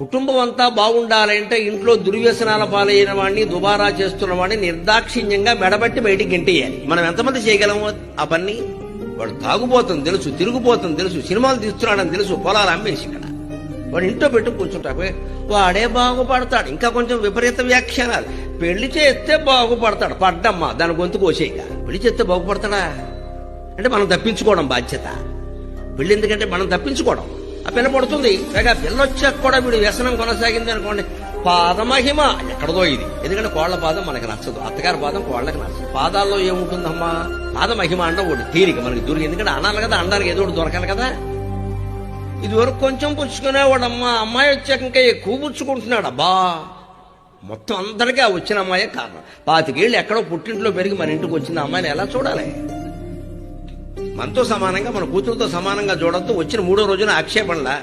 కుటుంబం అంతా బాగుండాలంటే ఇంట్లో దుర్వ్యసనాల పాలైన వాడిని దుబారా చేస్తున్న వాడిని నిర్దాక్షిణ్యంగా మెడబట్టి బయటికి గెంటేయాలి. మనం ఎంతమంది చేయగలము ఆ పని? వాడు తాగుపోతుంది తెలుసు, తిరుగుపోతుంది తెలుసు, సినిమాలు తీస్తున్నాడని తెలుసు, పొలాలు అమ్మేసి ఇక్కడ వాడు ఇంట్లో పెట్టు కూర్చుంటాడు. వాడే బాగుపడతాడు. ఇంకా కొంచెం విపరీత వ్యాఖ్యానాలు. పెళ్లి చేస్తే బాగుపడతాడు. పడ్డమ్మా దాని గొంతు కోసేయక. పెళ్లి చేస్తే బాగుపడతాడా అంటే మనం తప్పించుకోవడం బాధ్యత. పెళ్లి ఎందుకంటే మనం తప్పించుకోవడం. ఆ పిల్ల పడుతుంది. పైగా పిల్ల వచ్చాక కూడా వీడు వ్యసనం కొనసాగింది అనుకోండి, పాదమహిమ ఎక్కడదో ఇది. ఎందుకంటే కోళ్ల పాదం మనకి నచ్చదు, అత్తగారి పాదం కోళ్లకి నచ్చదు. పాదాల్లో ఏముంటుందమ్మా? పాదమహిమ అంటే ఒకటి తీరిక మనకి దొరికి. ఎందుకంటే అనాలి కదా, అనడానికి ఏదో ఒకటి దొరకాలి కదా. ఇది వరకు కొంచెం పుచ్చుకునేవాడమ్మా, అమ్మాయి వచ్చాక ఇంకా ఎక్కువ పుచ్చుకుంటున్నాడు. అబ్బా మొత్తం అందరికీ ఆ వచ్చిన అమ్మాయే కారణం. 25 ఏళ్ళు ఎక్కడో పుట్టింట్లో పెరిగి మన ఇంటికి వచ్చిన అమ్మాయిని ఎలా చూడాలి? మనతో సమానంగా, మన కూతురుతో సమానంగా చూడొద్దు. వచ్చిన 3వ రోజున ఆక్షేపణలా